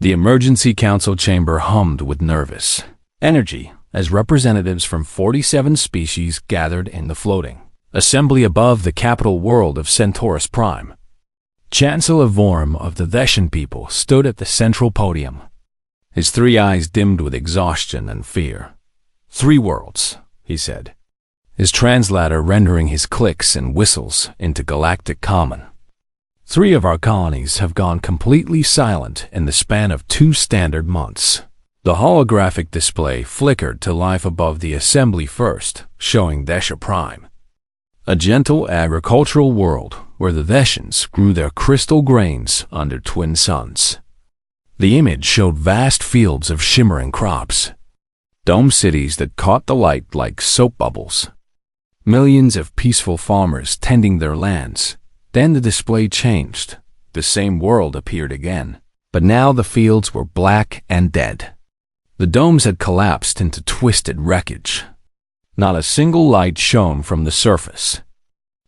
The emergency council chamber hummed with nervous energy as representatives from 47 species gathered in the floating assembly above the capital world of Centaurus Prime. Chancellor Vorm of the Theshan people stood at the central podium, his 3 eyes dimmed with exhaustion and fear. 3 worlds, he said, his translator rendering his clicks and whistles into galactic common. 3 of our colonies have gone completely silent in the span of 2 standard months. The holographic display flickered to life above the assembly first, showing Thesha Prime, a gentle agricultural world where the Theshans grew their crystal grains under twin suns. The image showed vast fields of shimmering crops, dome cities that caught the light like soap bubbles, millions of peaceful farmers tending their lands. Then the display changed. The same world appeared again, but now the fields were black and dead. The domes had collapsed into twisted wreckage. Not a single light shone from the surface.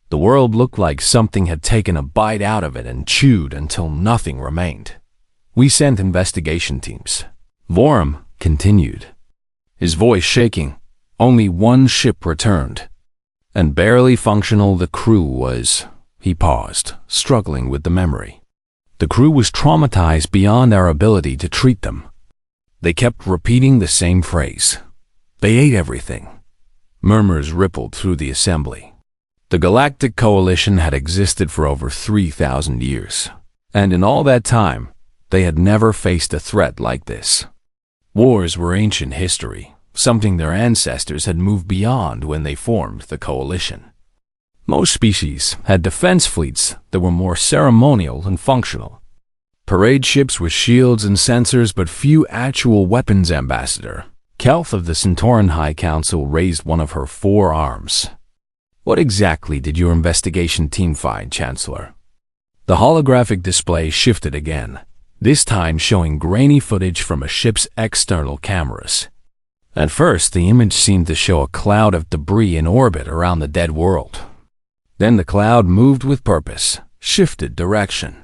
The world looked like something had taken a bite out of it and chewed until nothing remained. We sent investigation teams. Vorm continued, his voice shaking. Only 1 ship returned, and barely functional the crew was. He paused, struggling with the memory. The crew was traumatized beyond our ability to treat them. They kept repeating the same phrase. They ate everything. Murmurs rippled through the assembly. The Galactic Coalition had existed for over 3,000 years, and in all that time, they had never faced a threat like this. Wars were ancient history, something their ancestors had moved beyond when they formed the Coalition. Most species had defense fleets that were more ceremonial and functional. Parade ships with shields and sensors, but few actual weapons. Ambassador Kelth of the Centauran High Council raised one of her 4 arms. What exactly did your investigation team find, Chancellor? The holographic display shifted again, this time showing grainy footage from a ship's external cameras. At first, the image seemed to show a cloud of debris in orbit around the dead world. Then the cloud moved with purpose, shifted direction,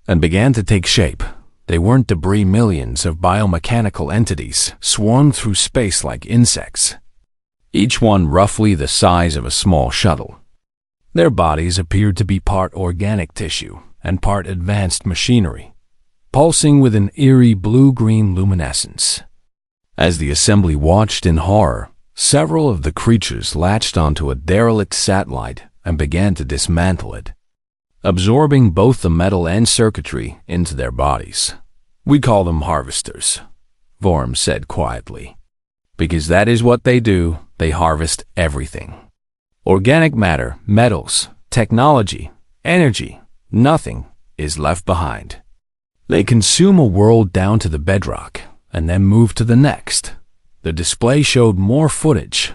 and began to take shape. They weren't debris. Millions of biomechanical entities swarmed through space like insects, each one roughly the size of a small shuttle. Their bodies appeared to be part organic tissue and part advanced machinery, pulsing with an eerie blue-green luminescence. As the assembly watched in horror, several of the creatures latched onto a derelict satellite and began to dismantle it, absorbing both the metal and circuitry into their bodies. We call them harvesters, Vorm said quietly, because that is what they do. They harvest everything. Organic matter, metals, technology, energy, nothing is left behind. They consume a world down to the bedrock and then move to the next. The display showed more footage.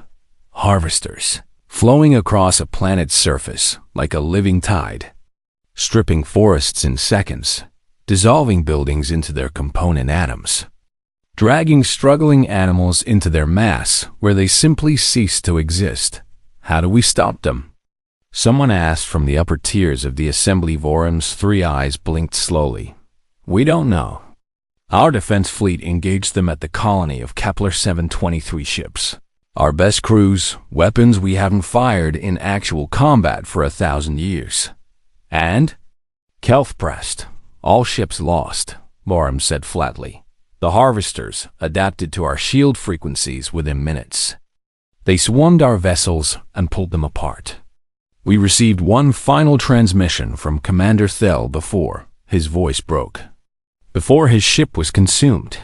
Harvesters flowing across a planet's surface like a living tide, stripping forests in seconds, dissolving buildings into their component atoms, dragging struggling animals into their mass where they simply cease to exist. How do we stop them? Someone asked from the upper tiers of the assembly. Vorm's 3 eyes blinked slowly. We don't know. Our defense fleet engaged them at the colony of Kepler 723 ships. Our best crews, weapons we haven't fired in actual combat for 1,000 years. And? Kelth pressed. All ships lost, Vorm said flatly. The harvesters adapted to our shield frequencies within minutes. They swarmed our vessels and pulled them apart. We received one final transmission from Commander Thel before his voice broke. Before his ship was consumed.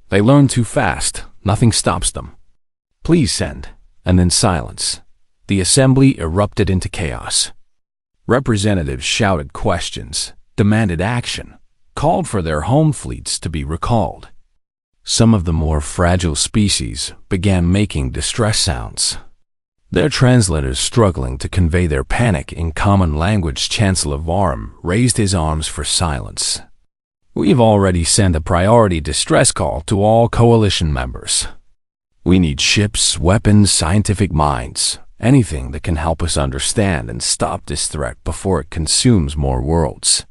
They learned too fast. Nothing stops them. Please send. And then silence. The assembly erupted into chaos. Representatives shouted questions, demanded action, called for their home fleets to be recalled. Some of the more fragile species began making distress sounds, their translators struggling to convey their panic in common language. Chancellor Vorm raised his arms for silence. We've already sent a priority distress call to all coalition members. We need ships, weapons, scientific minds, anything that can help us understand and stop this threat before it consumes more worlds.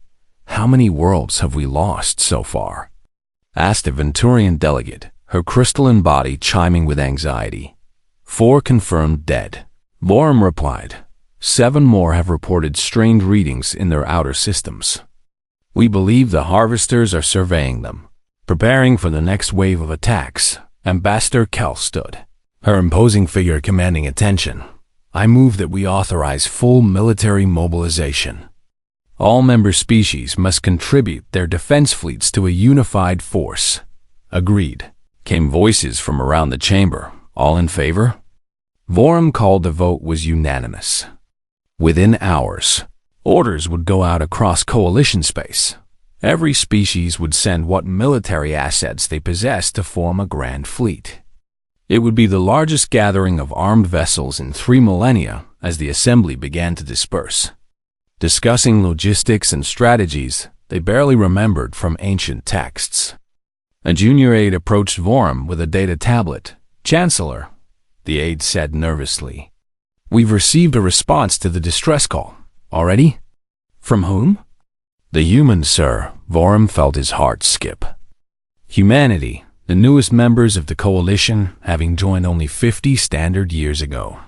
How many worlds have we lost so far? asked a Venturian delegate, her crystalline body chiming with anxiety. 4 confirmed dead. Vorum replied. 7 more have reported strange readings in their outer systems. We believe the harvesters are surveying them, preparing for the next wave of attacks. Ambassador Kell stood, her imposing figure commanding attention. I move that we authorize full military mobilization. All member species must contribute their defense fleets to a unified force. Agreed, came voices from around the chamber. All in favor? Vorum called the vote was unanimous. Within hours, orders would go out across coalition space. Every species would send what military assets they possessed to form a grand fleet. It would be the largest gathering of armed vessels in 3 millennia as the assembly began to disperse. Discussing logistics and strategies they barely remembered from ancient texts. A junior aide approached Vorum with a data tablet. Chancellor, the aide said nervously. We've received a response to the distress call. Already? From whom? The humans, sir. Vorum felt his heart skip. Humanity, the newest members of the coalition, having joined only 50 standard years ago.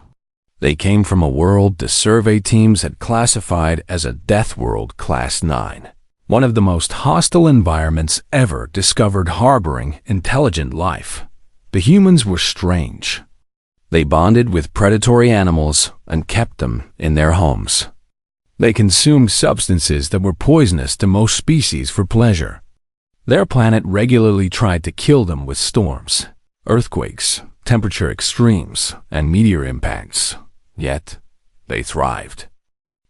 They came from a world the survey teams had classified as a Death World Class 9, one of the most hostile environments ever discovered harboring intelligent life. The humans were strange. They bonded with predatory animals and kept them in their homes. They consumed substances that were poisonous to most species for pleasure. Their planet regularly tried to kill them with storms, earthquakes, temperature extremes, and meteor impacts. Yet, they thrived.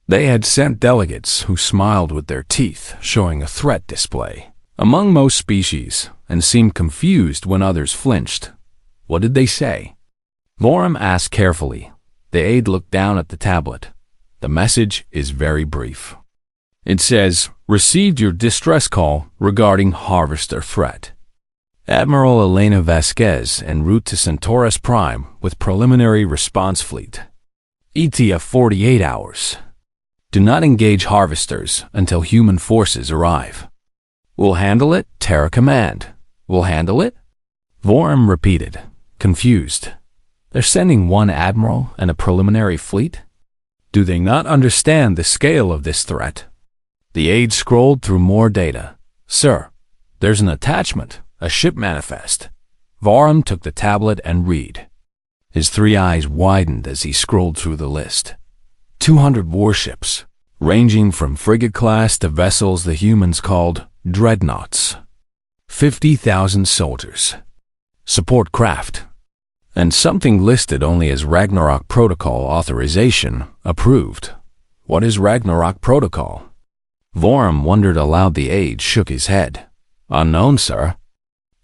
They had sent delegates who smiled with their teeth, showing a threat display among most species, and seemed confused when others flinched. What did they say? Vorum asked carefully. The aide looked down at the tablet. The message is very brief. It says, received your distress call regarding harvester threat. Admiral Elena Vasquez en route to Centaurus Prime with preliminary response fleet. ETA 48 hours. Do not engage harvesters until human forces arrive. We'll handle it, Terra Command. We'll handle it? Vorum repeated, confused. They're sending 1 admiral and a preliminary fleet? Do they not understand the scale of this threat? The aide scrolled through more data. Sir, there's an attachment, a ship manifest. Vorum took the tablet and read. His 3 eyes widened as he scrolled through the list. 200 warships, ranging from frigate class to vessels the humans called dreadnoughts. 50,000 soldiers. Support craft. And something listed only as Ragnarok Protocol authorization approved. What is Ragnarok Protocol? Vorum wondered aloud. The aide shook his head. Unknown, sir.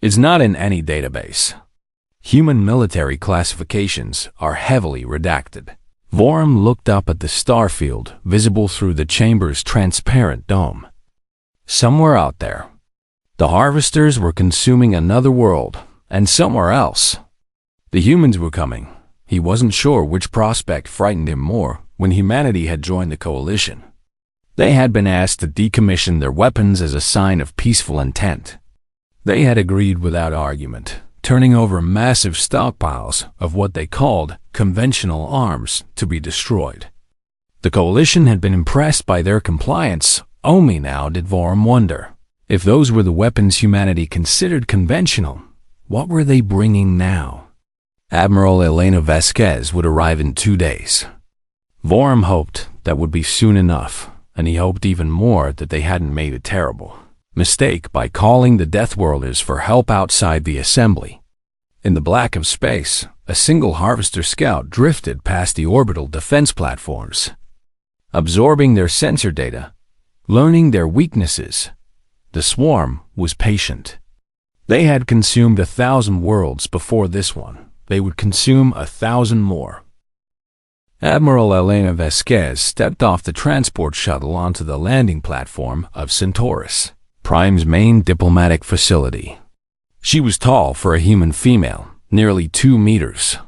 It's not in any database. Human military classifications are heavily redacted. Vorum looked up at the star field visible through the chamber's transparent dome. Somewhere out there, the harvesters were consuming another world, and somewhere else, the humans were coming. He wasn't sure which prospect frightened him more when humanity had joined the coalition. They had been asked to decommission their weapons as a sign of peaceful intent. They had agreed without argument, turning over massive stockpiles of what they called conventional arms to be destroyed. The coalition had been impressed by their compliance. Only now did Vorum wonder, if those were the weapons humanity considered conventional, what were they bringing now? Admiral Elena Vasquez would arrive in 2 days. Vorum hoped that would be soon enough, and he hoped even more that they hadn't made a terrible mistake by calling the Deathworlders for help outside the assembly. In the black of space, a single harvester scout drifted past the orbital defense platforms, absorbing their sensor data, learning their weaknesses. The swarm was patient. They had consumed 1,000 worlds before this one. They would consume 1,000 more. Admiral Elena Vasquez stepped off the transport shuttle onto the landing platform of Centaurus Prime's main diplomatic facility. She was tall for a human female, nearly 2 meters,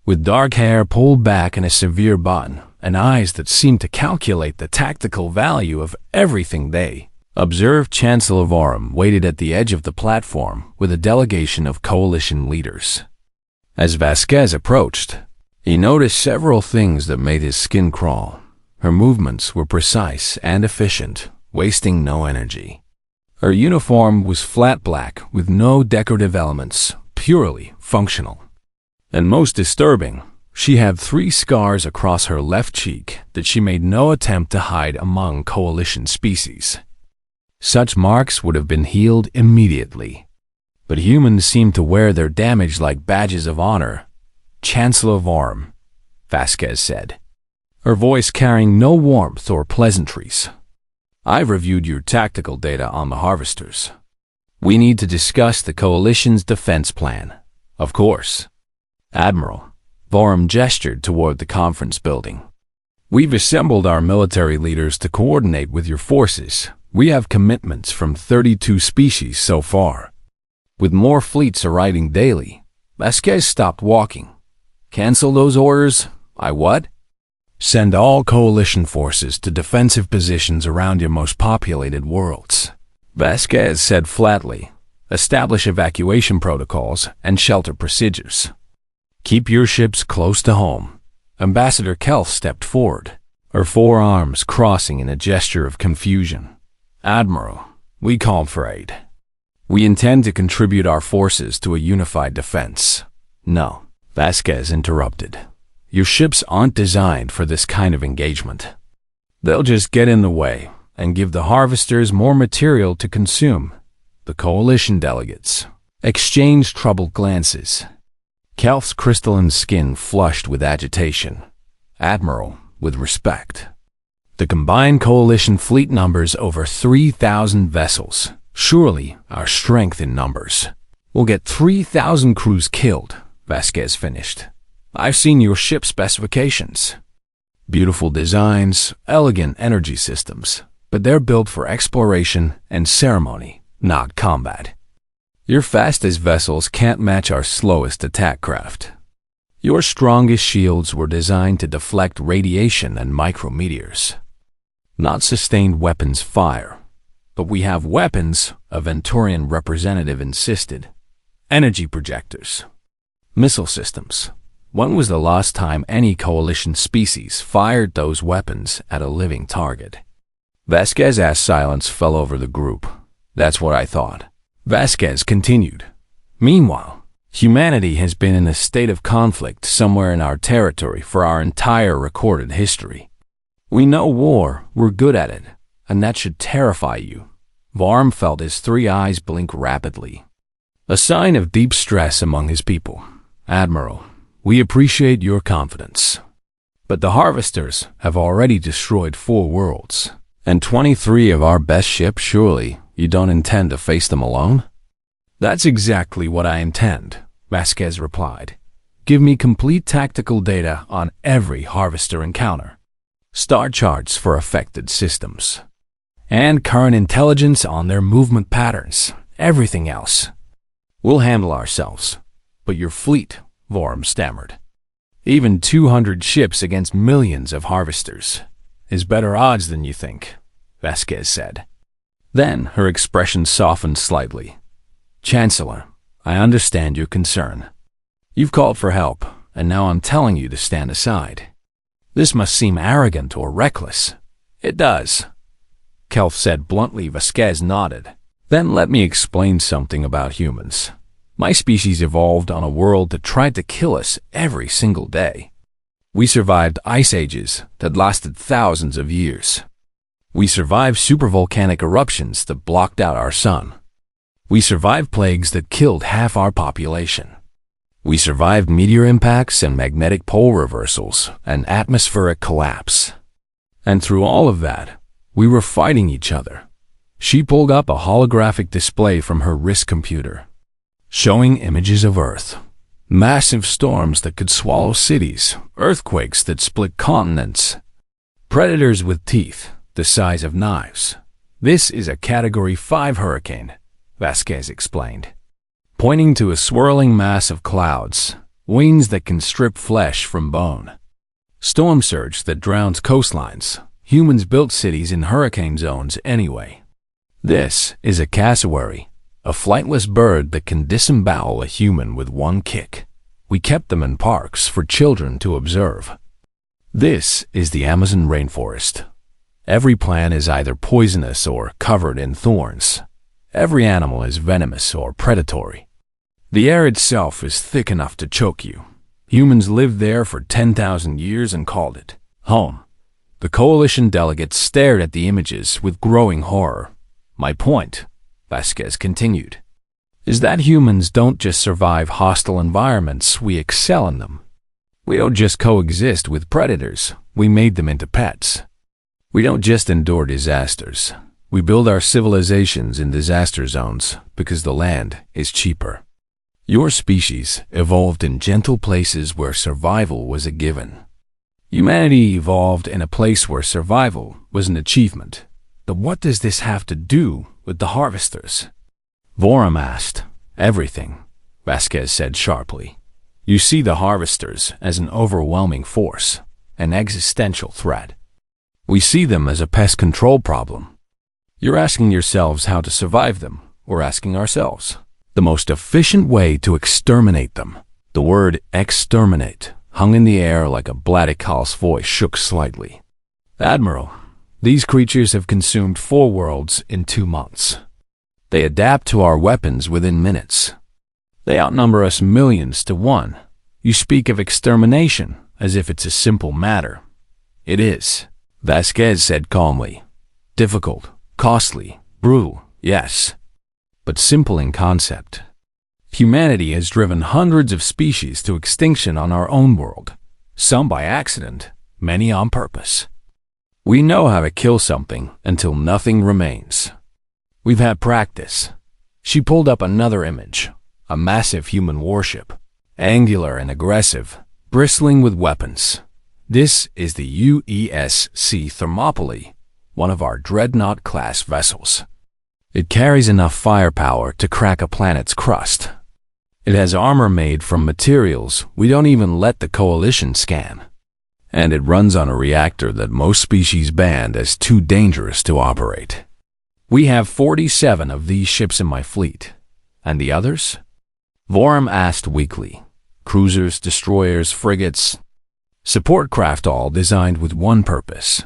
with dark hair pulled back in a severe bun and eyes that seemed to calculate the tactical value of everything they Observed Chancellor Vorum waited at the edge of the platform with a delegation of coalition leaders. As Vasquez approached, he noticed several things that made his skin crawl. Her movements were precise and efficient, wasting no energy. Her uniform was flat black with no decorative elements, purely functional. And most disturbing, she had 3 scars across her left cheek that she made no attempt to hide among coalition species. Such marks would have been healed immediately. But humans seemed to wear their damage like badges of honor. Chancellor Vorum, Vasquez said, her voice carrying no warmth or pleasantries. I've reviewed your tactical data on the harvesters. We need to discuss the coalition's defense plan. Of course. Admiral, Vorum gestured toward the conference building. We've assembled our military leaders to coordinate with your forces. We have commitments from 32 species so far. With more fleets arriving daily, Vasquez stopped walking. Cancel those orders? I what? Send all coalition forces to defensive positions around your most populated worlds. Vasquez said flatly. Establish evacuation protocols and shelter procedures. Keep your ships close to home. Ambassador Kelf stepped forward, her forearms crossing in a gesture of confusion. Admiral, we call for aid. We intend to contribute our forces to a unified defense. No, Vasquez interrupted. Your ships aren't designed for this kind of engagement. They'll just get in the way and give the harvesters more material to consume. The coalition delegates exchanged troubled glances. Kelf's crystalline skin flushed with agitation. Admiral, with respect. The combined coalition fleet numbers over 3,000 vessels. Surely our strength in numbers. We'll get 3,000 crews killed, Vasquez finished. I've seen your ship specifications. Beautiful designs, elegant energy systems, but they're built for exploration and ceremony, not combat. Your fastest vessels can't match our slowest attack craft. Your strongest shields were designed to deflect radiation and micrometeors. Not sustained weapons fire, but we have weapons, a Venturian representative insisted. Energy projectors. Missile systems. When was the last time any coalition species fired those weapons at a living target? Vasquez's silence fell over the group. That's what I thought. Vasquez continued. Meanwhile, humanity has been in a state of conflict somewhere in our territory for our entire recorded history. We know war, we're good at it, and that should terrify you. Vorum felt his 3 eyes blink rapidly. A sign of deep stress among his people. Admiral, we appreciate your confidence. But the harvesters have already destroyed 4 worlds, and 23 of our best ships. Surely you don't intend to face them alone? That's exactly what I intend, Vasquez replied. Give me complete tactical data on every harvester encounter. Star charts for affected systems. And current intelligence on their movement patterns. Everything else. We'll handle ourselves. But your fleet, Vorum stammered. Even 200 ships against millions of harvesters is better odds than you think, Vasquez said. Then her expression softened slightly. Chancellor, I understand your concern. You've called for help, and now I'm telling you to stand aside. This must seem arrogant or reckless. It does, Kelf said bluntly. Vasquez nodded. Then let me explain something about humans. My species evolved on a world that tried to kill us every single day. We survived ice ages that lasted thousands of years. We survived supervolcanic eruptions that blocked out our sun. We survived plagues that killed half our population. We survived meteor impacts and magnetic pole reversals and atmospheric collapse. And through all of that, we were fighting each other. She pulled up a holographic display from her wrist computer, showing images of Earth. Massive storms that could swallow cities, earthquakes that split continents, predators with teeth the size of knives. This is a Category 5 hurricane, Vasquez explained, pointing to a swirling mass of clouds, winds that can strip flesh from bone. Storm surge that drowns coastlines. Humans built cities in hurricane zones anyway. This is a cassowary, a flightless bird that can disembowel a human with one kick. We kept them in parks for children to observe. This is the Amazon rainforest. Every plant is either poisonous or covered in thorns. Every animal is venomous or predatory. The air itself is thick enough to choke you. Humans lived there for 10,000 years and called it home. The coalition delegates stared at the images with growing horror. My point, Vasquez continued, is that humans don't just survive hostile environments, we excel in them. We don't just coexist with predators, we made them into pets. We don't just endure disasters, we build our civilizations in disaster zones because the land is cheaper. Your species evolved in gentle places where survival was a given. Humanity evolved in a place where survival was an achievement. But what does this have to do with the harvesters? Vorum asked. Everything, Vasquez said sharply. You see the harvesters as an overwhelming force, an existential threat. We see them as a pest control problem. You're asking yourselves how to survive them. We're asking ourselves the most efficient way to exterminate them. The word exterminate hung in the air like a Bladical's voice shook slightly. Admiral, these creatures have consumed 4 worlds in 2 months. They adapt to our weapons within minutes. They outnumber us millions to 1. You speak of extermination as if it's a simple matter. It is, Vasquez said calmly. Difficult, costly, brutal, yes, but simple in concept. Humanity has driven hundreds of species to extinction on our own world, some by accident, many on purpose. We know how to kill something until nothing remains. We've had practice. She pulled up another image, a massive human warship, angular and aggressive, bristling with weapons. This is the UESC Thermopylae, one of our dreadnought-class vessels. It carries enough firepower to crack a planet's crust. It has armor made from materials we don't even let the Coalition scan. And it runs on a reactor that most species banned as too dangerous to operate. We have 47 of these ships in my fleet. And the others? Vorum asked weakly. Cruisers, destroyers, frigates. Support craft, all designed with one purpose: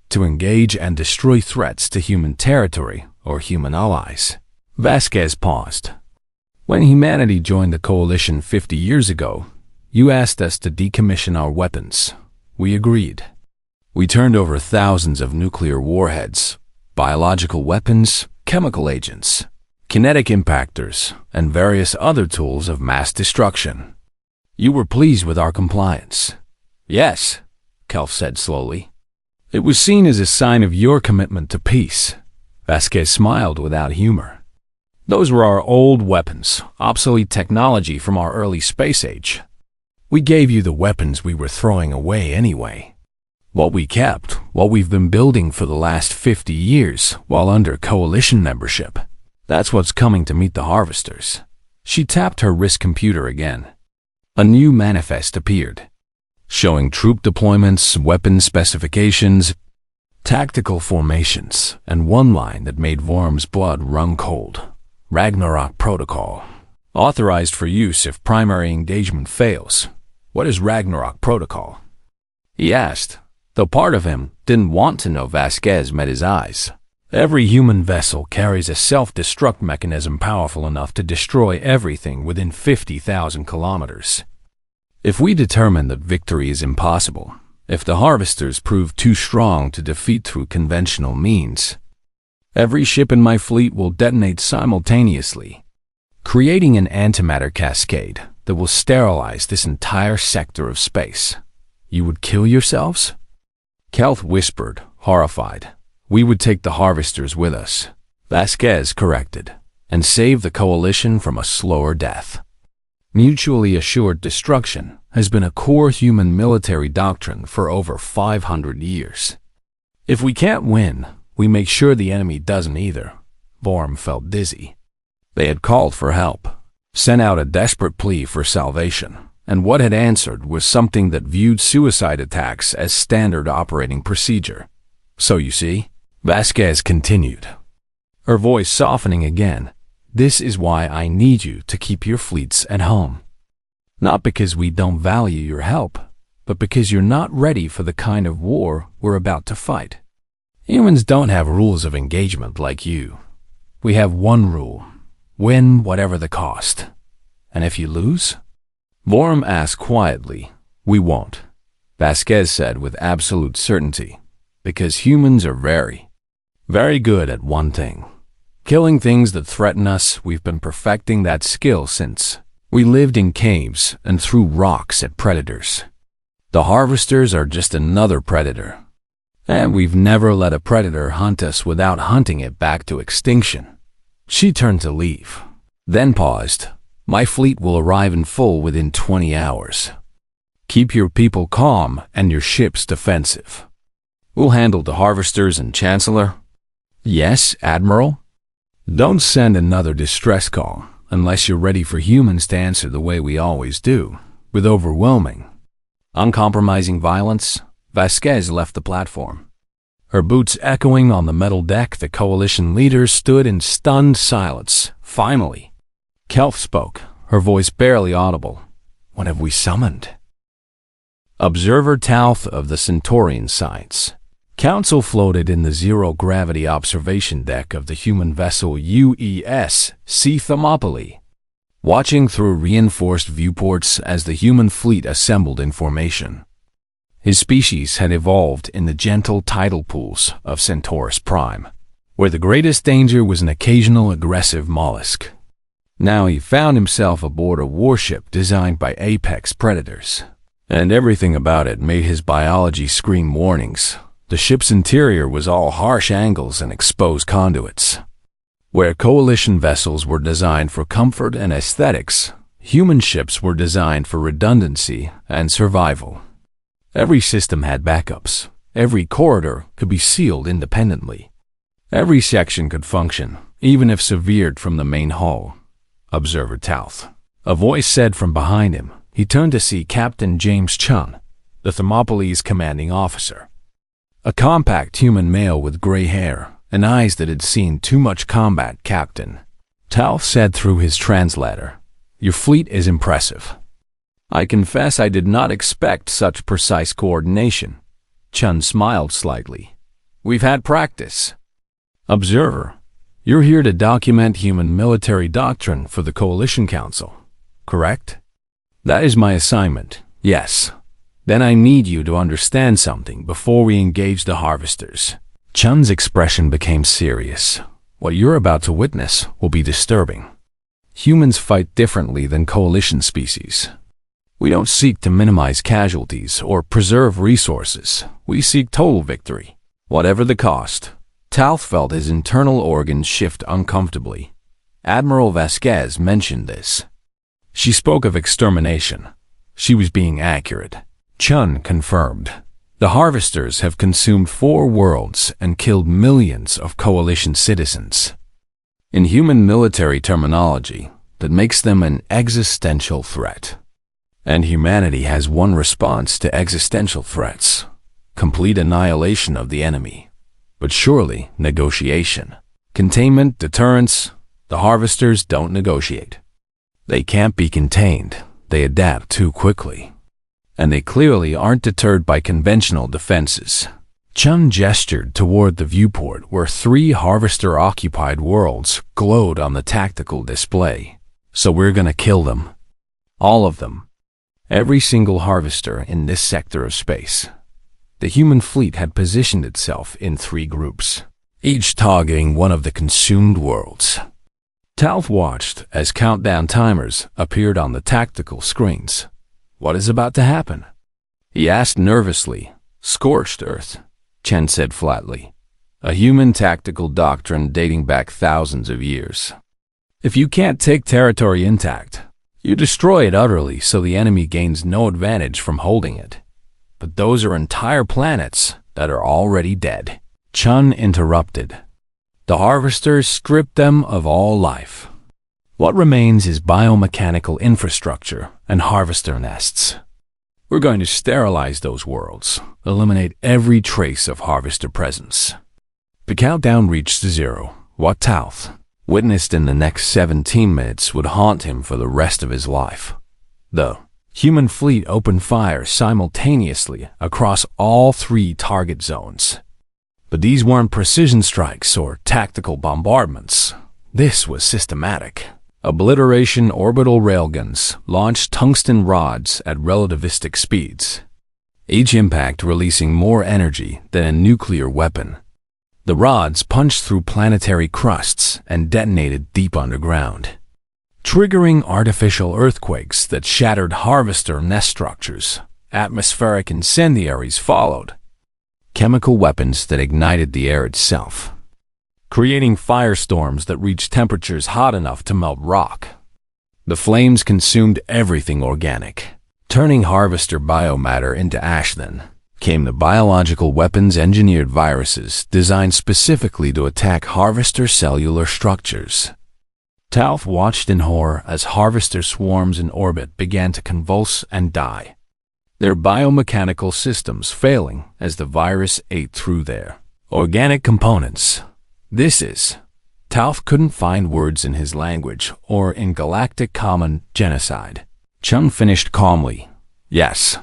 to engage and destroy threats to human territory or human allies. Vasquez paused. When humanity joined the Coalition 50 years ago, you asked us to decommission our weapons. We agreed. We turned over thousands of nuclear warheads, biological weapons, chemical agents, kinetic impactors, and various other tools of mass destruction. You were pleased with our compliance. Yes, Kelf said slowly. It was seen as a sign of your commitment to peace. Vasquez smiled without humor. Those were our old weapons, obsolete technology from our early space age. We gave you the weapons we were throwing away anyway. What we kept, what we've been building for the last 50 years while under Coalition membership. That's what's coming to meet the harvesters. She tapped her wrist computer again. A new manifest appeared, showing troop deployments, weapon specifications, tactical formations, and one line that made Vorm's blood run cold. Ragnarok Protocol. Authorized for use if primary engagement fails. What is Ragnarok Protocol? He asked, though part of him didn't want to know. Vasquez met his eyes. Every human vessel carries a self-destruct mechanism powerful enough to destroy everything within 50,000 kilometers. If we determine that victory is impossible, if the harvesters prove too strong to defeat through conventional means, every ship in my fleet will detonate simultaneously, creating an antimatter cascade that will sterilize this entire sector of space. You would kill yourselves? Kelth whispered, horrified. We would take the harvesters with us, Vasquez corrected, and save the Coalition from a slower death. Mutually assured destruction has been a core human military doctrine for over 500 years. If we can't win, we make sure the enemy doesn't either. Vorm felt dizzy. They had called for help, sent out a desperate plea for salvation, and what had answered was something that viewed suicide attacks as standard operating procedure. So you see, Vasquez continued. her voice softening again. This is why I need you to keep your fleets at home. Not because we don't value your help, but because you're not ready for the kind of war we're about to fight. Humans don't have rules of engagement like you. We have one rule: win whatever the cost. And if you lose? Vorm asked quietly. We won't, Vasquez said with absolute certainty, because humans are very good at one thing. Killing things that threaten us. We've been perfecting that skill since we lived in caves and threw rocks at predators. The harvesters are just another predator. And we've never let a predator hunt us without hunting it back to extinction. She turned to leave, then paused. My fleet will arrive in full within 20 hours. Keep your people calm and your ships defensive. We'll handle the harvesters and Chancellor. Yes, Admiral? Don't send another distress call unless you're ready for humans to answer the way we always do, with overwhelming, uncompromising violence. Vasquez left the platform. Her boots echoing on the metal deck, the coalition leaders stood in stunned silence. Finally, Kelf spoke, her voice barely audible. What have we summoned? Observer Talth of the Centaurian Science Council floated in the zero-gravity observation deck of the human vessel UES C. Thermopylae, watching through reinforced viewports as the human fleet assembled in formation. His species had evolved in the gentle tidal pools of Centaurus Prime, where the greatest danger was an occasional aggressive mollusk. Now he found himself aboard a warship designed by apex predators, and everything about it made his biology scream warnings. The ship's interior was all harsh angles and exposed conduits. Where coalition vessels were designed for comfort and aesthetics, human ships were designed for redundancy and survival. Every system had backups. Every corridor could be sealed independently. Every section could function, even if severed from the main hull. Observer Talth. A voice said from behind him. He turned to see Captain James Chun, the Thermopylae's commanding officer. A compact human male with gray hair and eyes that had seen too much combat. Captain, Talth said through his translator, your fleet is impressive. I confess I did not expect such precise coordination. Chun smiled slightly. We've had practice. Observer, you're here to document human military doctrine for the Coalition Council, correct? That is my assignment, yes. Then I need you to understand something before we engage the harvesters. Chun's expression became serious. What you're about to witness will be disturbing. Humans fight differently than coalition species. We don't seek to minimize casualties or preserve resources. We seek total victory, whatever the cost. Talth felt his internal organs shift uncomfortably. Admiral Vasquez mentioned this. She spoke of extermination. She was being accurate. Chun confirmed. The harvesters have consumed 4 worlds and killed millions of coalition citizens. In human military terminology, that makes them an existential threat. And humanity has one response to existential threats: complete annihilation of the enemy. But surely, negotiation. Containment, deterrence. The harvesters don't negotiate. They can't be contained. They adapt too quickly. And they clearly aren't deterred by conventional defenses. Chun gestured toward the viewport where 3 harvester-occupied worlds glowed on the tactical display. So we're gonna kill them. All of them. Every single harvester in this sector of space. The human fleet had positioned itself in 3 groups, each targeting one of the consumed worlds. Talth watched as countdown timers appeared on the tactical screens. What is about to happen? He asked nervously. Scorched Earth, Chen said flatly. A human tactical doctrine dating back thousands of years. If you can't take territory intact, you destroy it utterly so the enemy gains no advantage from holding it. But those are entire planets that are already dead. Chun interrupted. The harvesters stripped them of all life. What remains is biomechanical infrastructure and harvester nests. We're going to sterilize those worlds, eliminate every trace of harvester presence. The countdown reached 0. What Talth witnessed in the next 17 minutes would haunt him for the rest of his life. The human fleet opened fire simultaneously across all 3 target zones. But these weren't precision strikes or tactical bombardments. This was systematic. Obliteration orbital railguns launched tungsten rods at relativistic speeds, each impact releasing more energy than a nuclear weapon. The rods punched through planetary crusts and detonated deep underground, triggering artificial earthquakes that shattered harvester nest structures. Atmospheric incendiaries followed, chemical weapons that ignited the air itself, creating firestorms that reached temperatures hot enough to melt rock. The flames consumed everything organic, turning harvester biomatter into ash. Then came the biological weapons engineered viruses designed specifically to attack harvester cellular structures. Talth watched in horror as harvester swarms in orbit began to convulse and die, their biomechanical systems failing as the virus ate through their organic components. Talth couldn't find words in his language or in galactic common genocide. Chun finished calmly. Yes,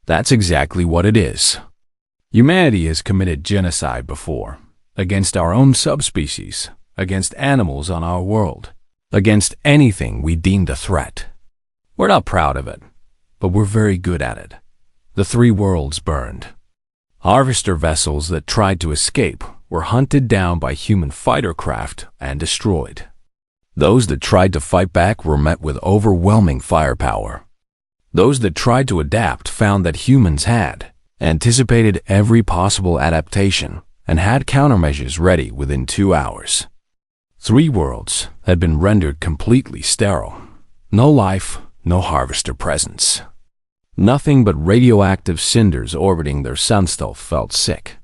that's exactly what it is. Humanity has committed genocide before, against our own subspecies, against animals on our world, against anything we deemed a threat. We're not proud of it, but we're very good at it. The 3 worlds burned. Harvester vessels that tried to escape were hunted down by human fighter craft and destroyed. Those that tried to fight back were met with overwhelming firepower. Those that tried to adapt found that humans had anticipated every possible adaptation and had countermeasures ready within 2 hours. 3 worlds had been rendered completely sterile. No life, no harvester presence. Nothing but radioactive cinders orbiting their sunstone. Felt sick.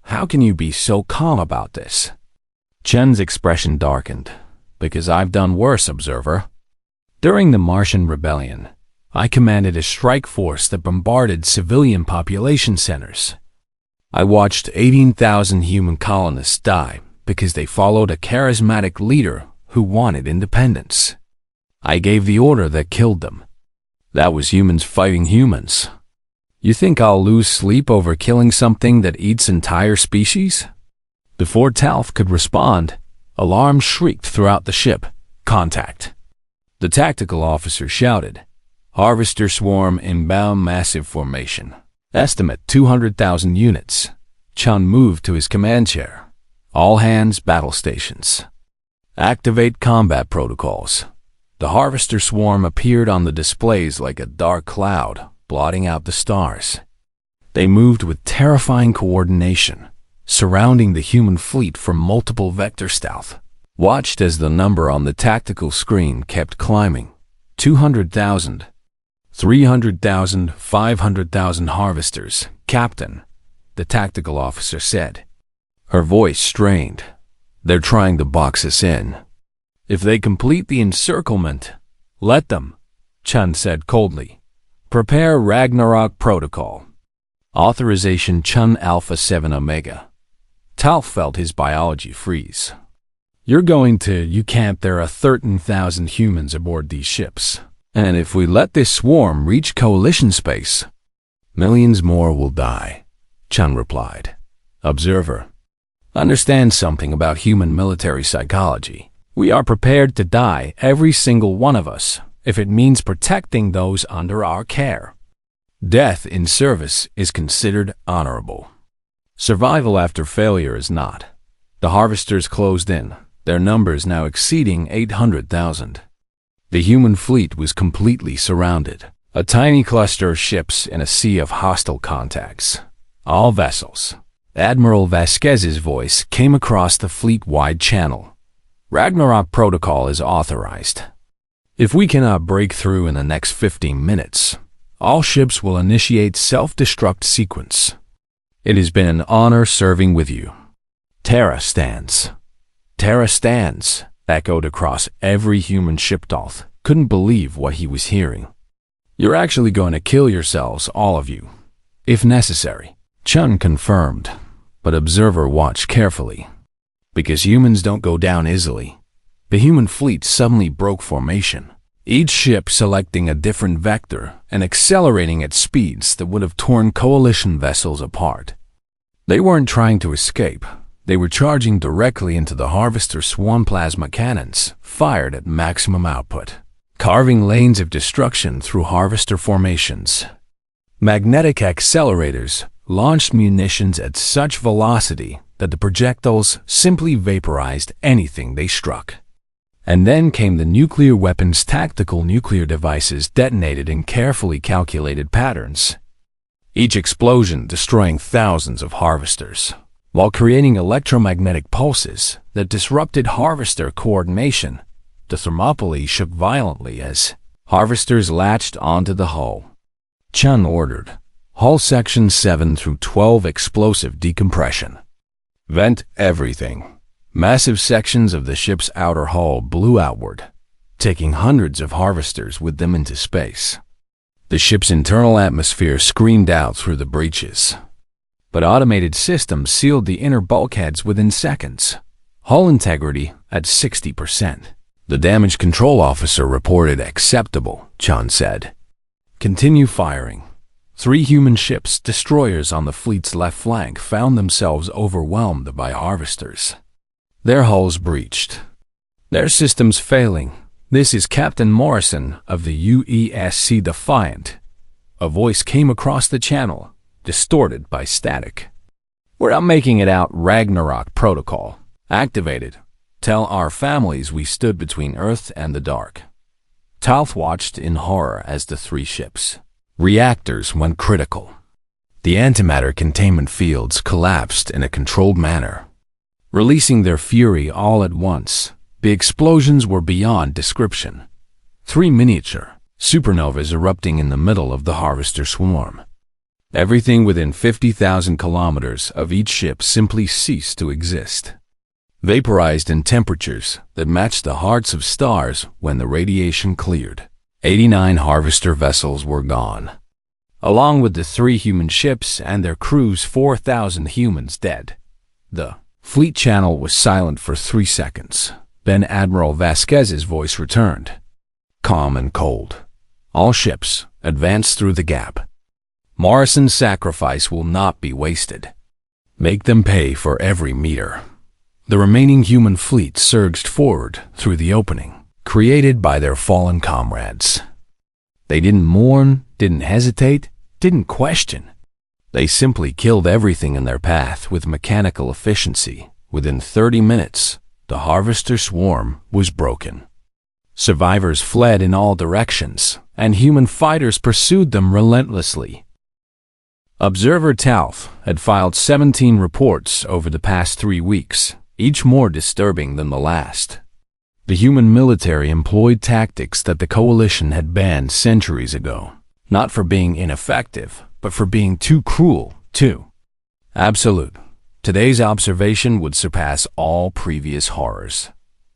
How can you be so calm about this? Chen's expression darkened. Because I've done worse, observer. During the Martian Rebellion, I commanded a strike force that bombarded civilian population centers. I watched 18,000 human colonists die because they followed a charismatic leader who wanted independence. I gave the order that killed them. That was humans fighting humans. You think I'll lose sleep over killing something that eats entire species? Before Talth could respond, alarms shrieked throughout the ship. Contact. The tactical officer shouted. Harvester swarm inbound massive formation. Estimate 200,000 units. Chun moved to his command chair. All hands battle stations. Activate combat protocols. The harvester swarm appeared on the displays like a dark cloud, blotting out the stars. They moved with terrifying coordination, surrounding the human fleet from multiple vector stealth. Watched as the number on the tactical screen kept climbing. 200,000, 300,000, 500,000 harvesters. Captain, the tactical officer said. Her voice strained. They're trying to box us in. If they complete the encirclement, let them, Chun said coldly. Prepare Ragnarok Protocol. Authorization Chun Alpha 7 Omega. Talth felt his biology freeze. You can't. There are 13,000 humans aboard these ships. And if we let this swarm reach coalition space, millions more will die, Chun replied. Observer, understand something about human military psychology. We are prepared to die, every single one of us, if it means protecting those under our care. Death in service is considered honorable. Survival after failure is not. The harvesters closed in, their numbers now exceeding 800,000. The human fleet was completely surrounded, a tiny cluster of ships in a sea of hostile contacts. All vessels. Admiral Vasquez's voice came across the fleet-wide channel. Ragnarok Protocol is authorized. If we cannot break through in the next 15 minutes, all ships will initiate self-destruct sequence. It has been an honor serving with you. Terra stands. Terra stands, echoed across every human ship. Talth couldn't believe what he was hearing. You're actually going to kill yourselves, all of you, if necessary. Chun confirmed, but Observer watched carefully. Because humans don't go down easily, the human fleet suddenly broke formation, each ship selecting a different vector and accelerating at speeds that would have torn coalition vessels apart. They weren't trying to escape. They were charging directly into the Harvester swarm plasma cannons, fired at maximum output, carving lanes of destruction through Harvester formations. Magnetic accelerators launched munitions at such velocity that the projectiles simply vaporized anything they struck. And then came the nuclear weapons. Tactical nuclear devices detonated in carefully calculated patterns, each explosion destroying thousands of harvesters, while creating electromagnetic pulses that disrupted harvester coordination. The Thermopylae shook violently as harvesters latched onto the hull. Chun ordered, hull sections 7 through 12 explosive decompression. Vent everything. Massive sections of the ship's outer hull blew outward, taking hundreds of harvesters with them into space. The ship's internal atmosphere screamed out through the breaches, but automated systems sealed the inner bulkheads within seconds. Hull integrity at 60%. The damage control officer reported acceptable, Chun said. Continue firing. 3 human ships, destroyers on the fleet's left flank, found themselves overwhelmed by harvesters. Their hulls breached, their systems failing. This is Captain Morrison of the UESC Defiant. A voice came across the channel, distorted by static. We're not making it out. Ragnarok protocol activated. Tell our families we stood between Earth and the dark. Talth watched in horror as the 3 ships' reactors went critical. The antimatter containment fields collapsed in a controlled manner, releasing their fury all at once. The explosions were beyond description. 3 miniature supernovas erupting in the middle of the harvester swarm. Everything within 50,000 kilometers of each ship simply ceased to exist, vaporized in temperatures that matched the hearts of stars when the radiation cleared. 89 harvester vessels were gone, along with the 3 human ships and their crews. 4,000 humans dead. The fleet channel was silent for 3 seconds. Then Admiral Vasquez's voice returned, calm and cold. All ships, advance through the gap. Morrison's sacrifice will not be wasted. Make them pay for every meter. The remaining human fleet surged forward through the opening created by their fallen comrades. They didn't mourn, didn't hesitate, didn't question. They simply killed everything in their path with mechanical efficiency. Within 30 minutes, the harvester swarm was broken. Survivors fled in all directions, and human fighters pursued them relentlessly. Observer Talth had filed 17 reports over the past 3 weeks, each more disturbing than the last. The human military employed tactics that the Coalition had banned centuries ago, not for being ineffective, but for being too cruel, too absolute. Today's observation would surpass all previous horrors.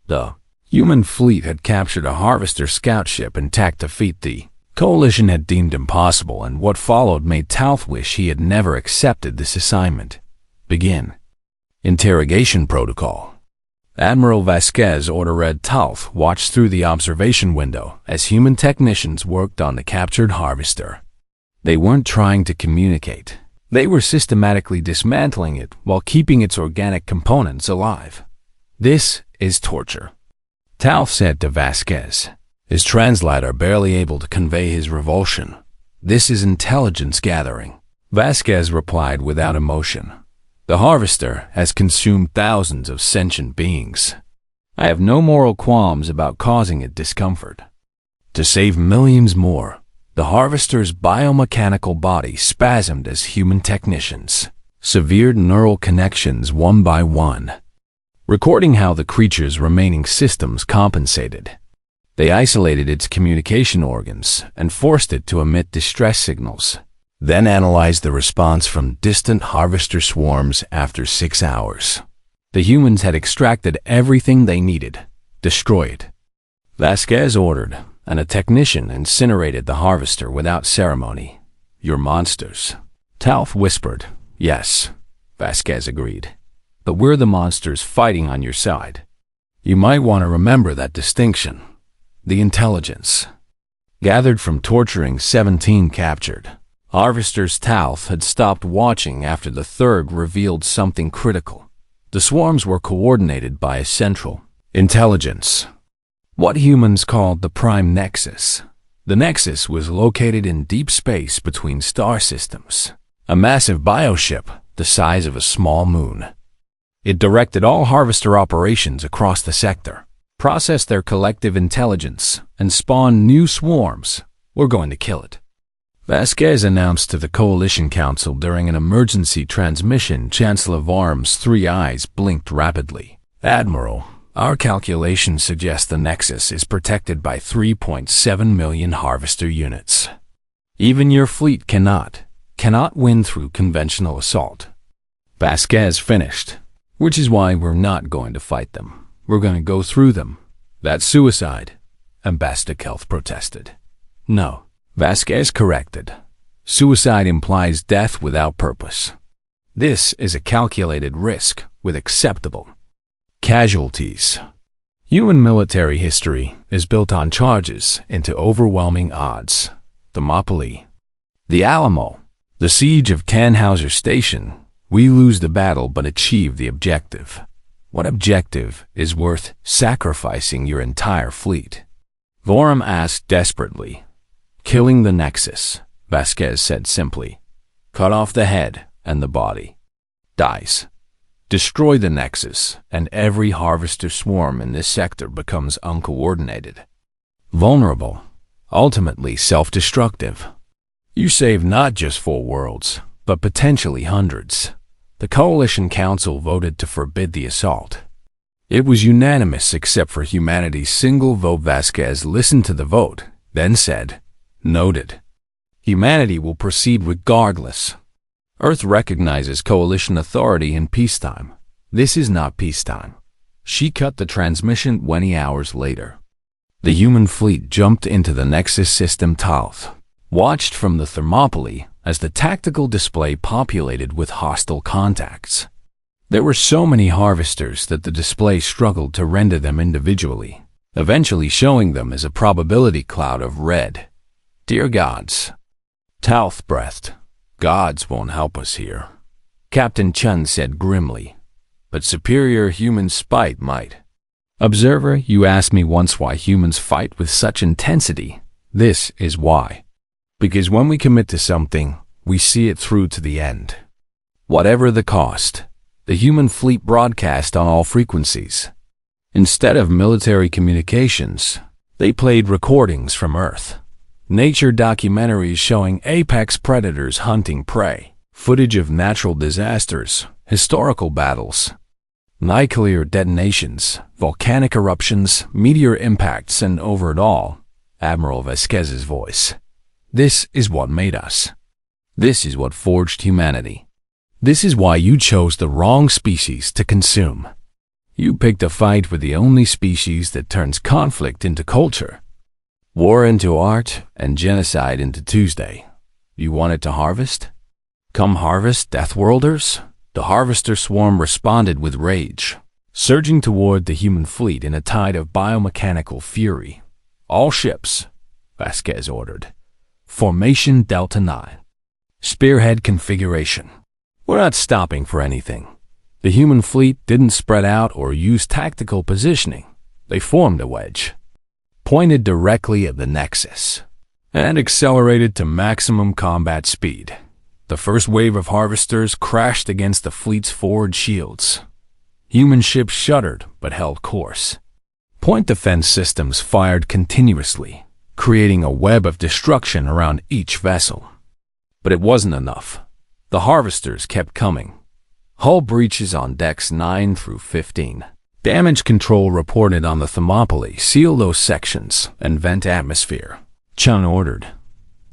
The human fleet had captured a harvester scout ship intact, to feat the Coalition had deemed impossible, and what followed made Talth wish he had never accepted this assignment. Begin. Interrogation protocol. Admiral Vasquez order read. Talth watched through the observation window as human technicians worked on the captured harvester. They weren't trying to communicate. They were systematically dismantling it while keeping its organic components alive. This is torture, Talth said to Vasquez, his translator barely able to convey his revulsion. This is intelligence gathering, Vasquez replied without emotion. The harvester has consumed thousands of sentient beings. I have no moral qualms about causing it discomfort. To save millions more, the harvester's biomechanical body spasmed as human technicians severed neural connections one by one, recording how the creature's remaining systems compensated. They isolated its communication organs and forced it to emit distress signals, then analyzed the response from distant harvester swarms after 6 hours. The humans had extracted everything they needed. Destroy it, Vasquez ordered, and a technician incinerated the harvester without ceremony. You're monsters, Talth whispered. Yes, Vasquez agreed. but we're the monsters fighting on your side. You might want to remember that distinction. The intelligence. Gathered from torturing 17 captured, Harvester's Talth had stopped watching after the third revealed something critical. The swarms were coordinated by a central intelligence, what humans called the Prime Nexus. The Nexus was located in deep space between star systems, a massive bioship the size of a small moon. It directed all Harvester operations across the sector, processed their collective intelligence, and spawned new swarms. We're going to kill it. Vasquez announced to the Coalition Council during an emergency transmission. Chancellor Varm's 3 eyes blinked rapidly. Admiral, our calculations suggest the Nexus is protected by 3.7 million Harvester units. Even your fleet cannot win through conventional assault. Vasquez finished, which is why we're not going to fight them. We're going to go through them. That's suicide, Ambassador Kelth protested. No, Vasquez corrected. Suicide implies death without purpose. This is a calculated risk with acceptable casualties. Human military history is built on charges into overwhelming odds. Thermopylae, the Alamo, the siege of Tannhauser Station. We lose the battle but achieve the objective. What objective is worth sacrificing your entire fleet? Vorum asked desperately. Killing the Nexus, Vasquez said simply. Cut off the head and the body. Dies. Destroy the Nexus, and every Harvester swarm in this sector becomes uncoordinated. Vulnerable, ultimately self-destructive. You save not just 4 worlds, but potentially hundreds. The Coalition Council voted to forbid the assault. It was unanimous except for humanity's single vote. Vasquez listened to the vote, then said, Noted. Humanity will proceed regardless. Earth recognizes coalition authority in peacetime. This is not peacetime. She cut the transmission 20 hours later. The human fleet jumped into the Nexus system. Talth watched from the Thermopylae as the tactical display populated with hostile contacts. There were so many Harvesters that the display struggled to render them individually, eventually showing them as a probability cloud of red. Dear gods. Talth breathed. Gods won't help us here, Captain Chun said grimly, but superior human spite might. Observer, you asked me once why humans fight with such intensity. This is why. Because when we commit to something, we see it through to the end. Whatever the cost, the human fleet broadcast on all frequencies. Instead of military communications, they played recordings from Earth. Nature documentaries showing apex predators hunting prey, footage of natural disasters, historical battles, nuclear detonations, volcanic eruptions, meteor impacts, and over it all, Admiral Vasquez's voice. This is what made us. This is what forged humanity. This is why you chose the wrong species to consume. You picked a fight with the only species that turns conflict into culture. War into art, and genocide into Tuesday. You wanted to harvest? Come harvest, Deathworlders? The Harvester swarm responded with rage, surging toward the human fleet in a tide of biomechanical fury. All ships, Vasquez ordered. Formation Delta 9. Spearhead configuration. We're not stopping for anything. The human fleet didn't spread out or use tactical positioning. They formed a wedge, pointed directly at the Nexus, and accelerated to maximum combat speed. The first wave of Harvesters crashed against the fleet's forward shields. Human ships shuddered but held course. Point defense systems fired continuously, creating a web of destruction around each vessel. But it wasn't enough. The Harvesters kept coming. Hull breaches on decks 9 through 15. Damage control reported on the Thermopylae. Seal those sections and vent atmosphere. Chun ordered.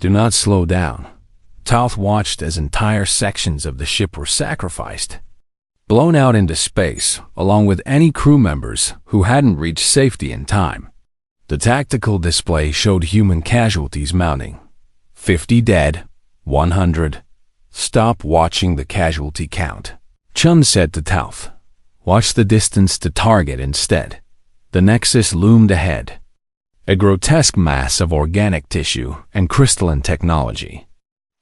Do not slow down. Talth watched as entire sections of the ship were sacrificed, blown out into space, along with any crew members who hadn't reached safety in time. The tactical display showed human casualties mounting. 50 dead, 100. Stop watching the casualty count, Chun said to Talth. Watch the distance to target instead. The Nexus loomed ahead, a grotesque mass of organic tissue and crystalline technology.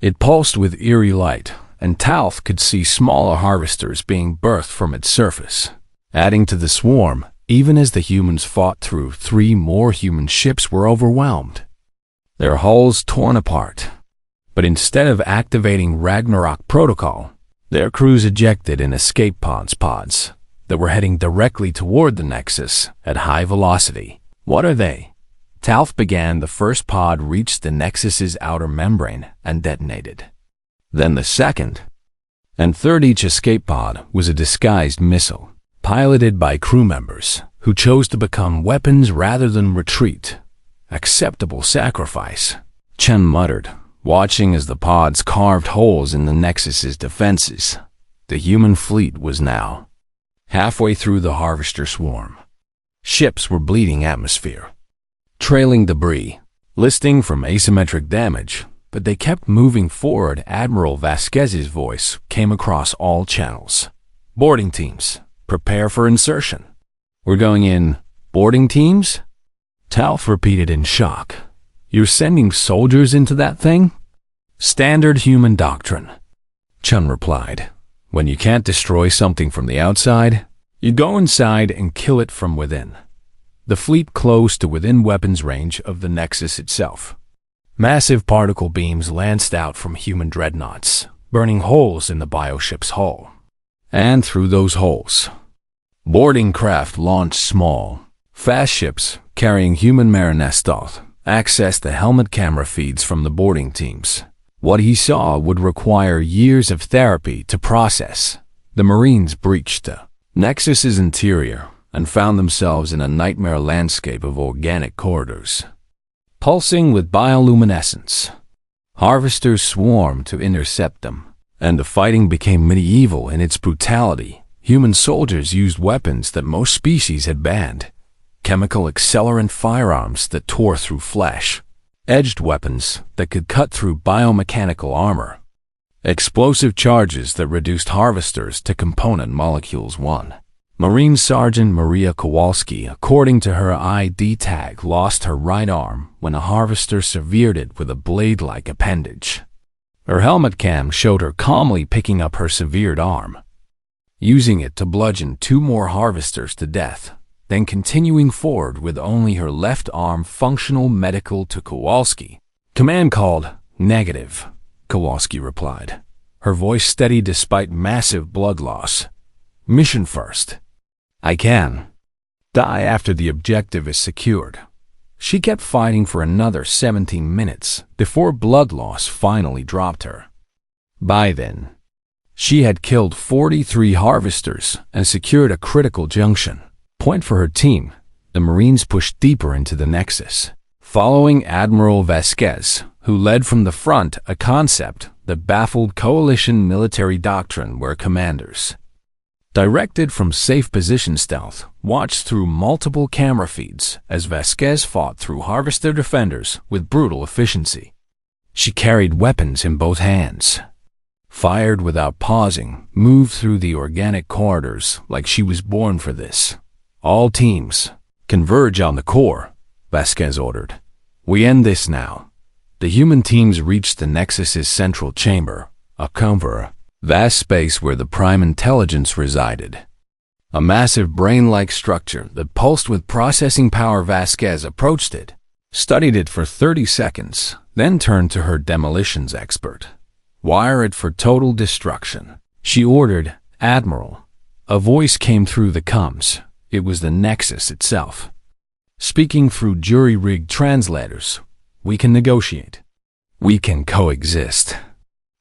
It pulsed with eerie light, and Talf could see smaller harvesters being birthed from its surface, adding to the swarm. Even as the humans fought through, 3 more human ships were overwhelmed, their hulls torn apart. But instead of activating Ragnarok Protocol, their crews ejected in escape pods that were heading directly toward the Nexus at high velocity. What are they? Talf began. The first pod reached the Nexus's outer membrane and detonated. Then the second and third. Each escape pod was a disguised missile, piloted by crew members who chose to become weapons rather than retreat. Acceptable sacrifice, Chen muttered, watching as the pods carved holes in the Nexus's defenses. The human fleet was now halfway through the harvester swarm. Ships were bleeding atmosphere, trailing debris, listing from asymmetric damage, but they kept moving forward. Admiral Vasquez's voice came across all channels. Boarding teams, prepare for insertion. We're going in. Boarding teams? Talf repeated in shock. You're sending soldiers into that thing? Standard human doctrine, Chun replied. When you can't destroy something from the outside, you go inside and kill it from within. The fleet closed to within weapons range of the Nexus itself. Massive particle beams lanced out from human dreadnoughts, burning holes in the bioship's hull. And through those holes, boarding craft launched small, fast ships carrying human Marinestoth accessed the helmet camera feeds from the boarding teams. What he saw would require years of therapy to process. The Marines breached the Nexus's interior and found themselves in a nightmare landscape of organic corridors, pulsing with bioluminescence. Harvesters swarmed to intercept them, and the fighting became medieval in its brutality. Human soldiers used weapons that most species had banned, chemical accelerant firearms that tore through flesh, edged weapons that could cut through biomechanical armor, explosive charges that reduced harvesters to component molecules. One Marine Sergeant Maria Kowalski, according to her ID tag, lost her right arm when a harvester severed it with a blade-like appendage. Her helmet cam showed her calmly picking up her severed arm, using it to bludgeon 2 more harvesters to death, then continuing forward with only her left arm functional. Medical to Kowalski. Command called. Negative, Kowalski replied, her voice steady despite massive blood loss. Mission first. I can die after the objective is secured. She kept fighting for another 17 minutes before blood loss finally dropped her. By then, she had killed 43 harvesters and secured a critical junction point for her team. The Marines pushed deeper into the Nexus, following Admiral Vasquez, who led from the front, a concept that baffled coalition military doctrine where commanders, directed from safe position stealth, watched through multiple camera feeds as Vasquez fought through harvester defenders with brutal efficiency. She carried weapons in both hands, fired without pausing, moved through the organic corridors like she was born for this. All teams, converge on the core, Vasquez ordered. We end this now. The human teams reached the Nexus's central chamber, a vast space where the prime intelligence resided. A massive brain-like structure that pulsed with processing power. Vasquez approached it, studied it for 30 seconds, then turned to her demolitions expert. Wire it for total destruction, she ordered. Admiral. A voice came through the comms. It was the Nexus itself, speaking through jury-rigged translators. We can negotiate. We can coexist.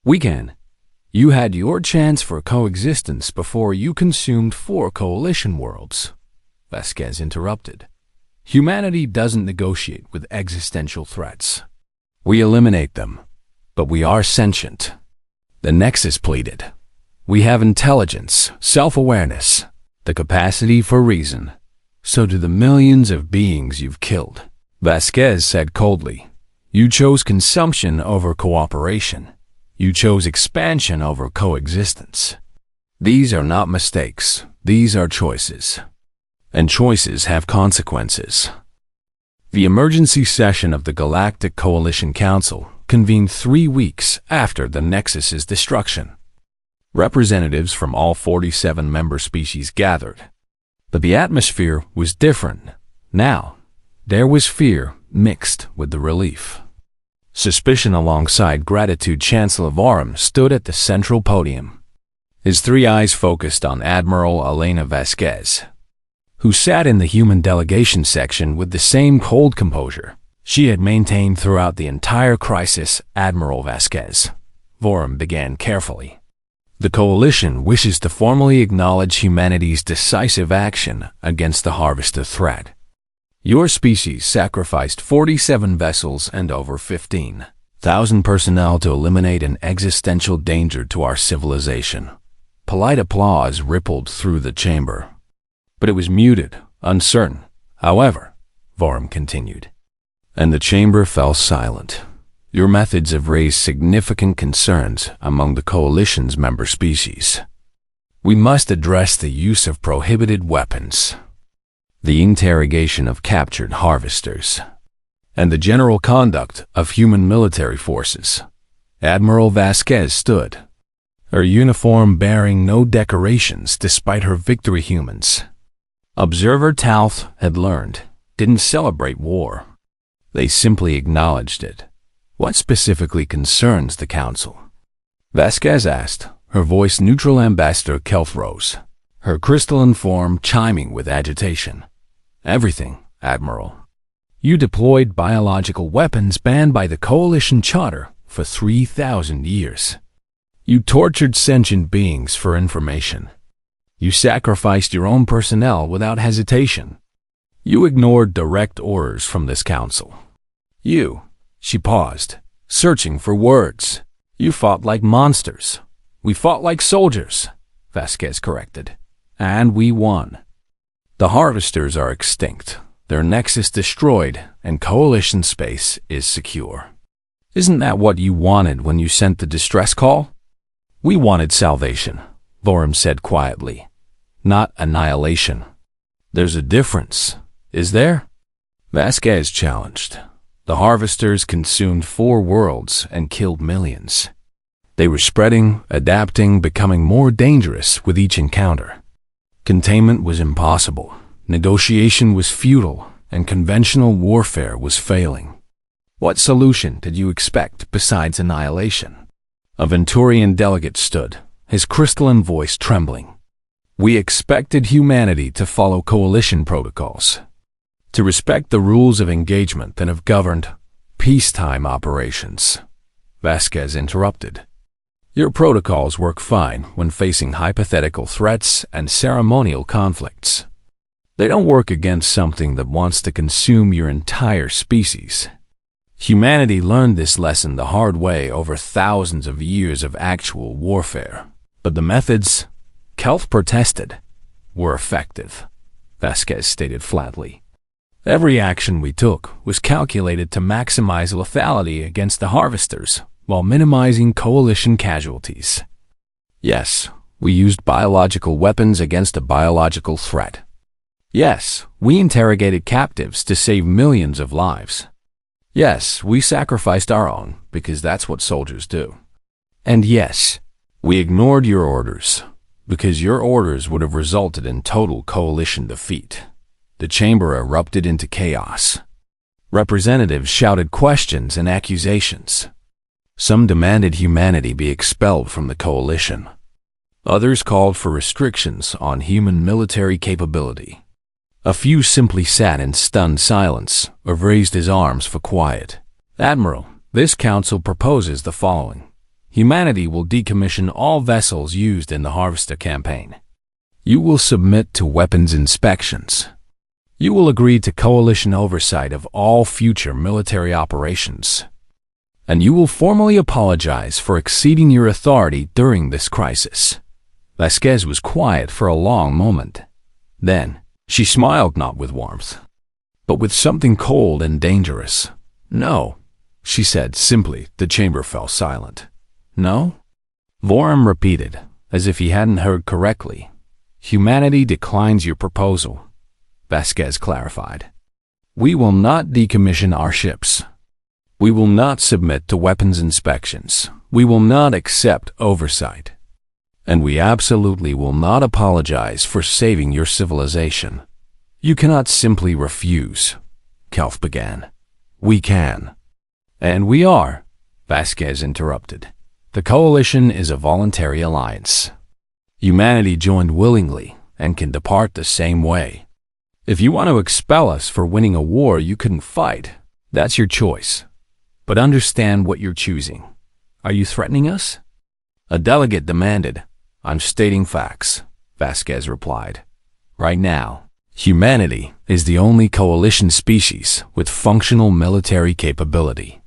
We can. You had your chance for coexistence before you consumed 4 coalition worlds, Vasquez interrupted. Humanity doesn't negotiate with existential threats. We eliminate them, but we are sentient. The Nexus pleaded. We have intelligence, self-awareness, the capacity for reason. So do the millions of beings you've killed, Vasquez said coldly. You chose consumption over cooperation. You chose expansion over coexistence. These are not mistakes. These are choices. And choices have consequences. The emergency session of the Galactic Coalition Council convened 3 weeks after the Nexus's destruction. Representatives from all 47 member species gathered. But the atmosphere was different. Now, there was fear mixed with the relief. Suspicion alongside gratitude. Chancellor Vorum stood at the central podium. His 3 eyes focused on Admiral Elena Vasquez, who sat in the human delegation section with the same cold composure she had maintained throughout the entire crisis. Admiral Vasquez, Vorum began carefully. The Coalition wishes to formally acknowledge humanity's decisive action against the Harvester threat. Your species sacrificed 47 vessels and over 15,000 personnel to eliminate an existential danger to our civilization. Polite applause rippled through the chamber. But it was muted, uncertain. However, Vorum continued, and the chamber fell silent. Your methods have raised significant concerns among the Coalition's member species. We must address the use of prohibited weapons, the interrogation of captured harvesters, and the general conduct of human military forces. Admiral Vasquez stood, her uniform bearing no decorations despite her victory. Humans, Observer Talth had learned, didn't celebrate war. They simply acknowledged it. What specifically concerns the Council? Vasquez asked, her voice neutral. Ambassador Kelth rose, her crystalline form chiming with agitation. Everything, Admiral. You deployed biological weapons banned by the Coalition Charter for 3,000 years. You tortured sentient beings for information. You sacrificed your own personnel without hesitation. You ignored direct orders from this council. She paused, searching for words. You fought like monsters. We fought like soldiers, Vasquez corrected. And we won. The Harvesters are extinct, their nexus destroyed, and Coalition space is secure. Isn't that what you wanted when you sent the distress call? We wanted salvation, Vorum said quietly, not annihilation. There's a difference, is there? Vasquez challenged. The Harvesters consumed 4 worlds and killed millions. They were spreading, adapting, becoming more dangerous with each encounter. Containment was impossible, negotiation was futile, and conventional warfare was failing. What solution did you expect besides annihilation? A Venturian delegate stood, his crystalline voice trembling. We expected humanity to follow Coalition protocols, to respect the rules of engagement that have governed peacetime operations. Vasquez interrupted. Your protocols work fine when facing hypothetical threats and ceremonial conflicts. They don't work against something that wants to consume your entire species. Humanity learned this lesson the hard way over thousands of years of actual warfare. But the methods, Kelth protested, were effective, Vasquez stated flatly. Every action we took was calculated to maximize lethality against the Harvesters while minimizing Coalition casualties. Yes, we used biological weapons against a biological threat. Yes, we interrogated captives to save millions of lives. Yes, we sacrificed our own because that's what soldiers do. And yes, we ignored your orders because your orders would have resulted in total Coalition defeat. The chamber erupted into chaos. Representatives shouted questions and accusations. Some demanded humanity be expelled from the Coalition. Others called for restrictions on human military capability. A few simply sat in stunned silence or raised his arms for quiet. Admiral, this council proposes the following. Humanity will decommission all vessels used in the Harvester campaign. You will submit to weapons inspections. You will agree to Coalition oversight of all future military operations. And you will formally apologize for exceeding your authority during this crisis. Vasquez was quiet for a long moment. Then, she smiled not with warmth, but with something cold and dangerous. No, she said simply. The chamber fell silent. No? Vorum repeated, as if he hadn't heard correctly. Humanity declines your proposal, Vasquez clarified. We will not decommission our ships. We will not submit to weapons inspections. We will not accept oversight. And we absolutely will not apologize for saving your civilization. You cannot simply refuse, Kelf began. We can. And we are, Vasquez interrupted. The coalition is a voluntary alliance. Humanity joined willingly and can depart the same way. If you want to expel us for winning a war you couldn't fight, that's your choice. But understand what you're choosing. Are you threatening us? A delegate demanded. I'm stating facts, Vasquez replied. Right now, humanity is the only coalition species with functional military capability.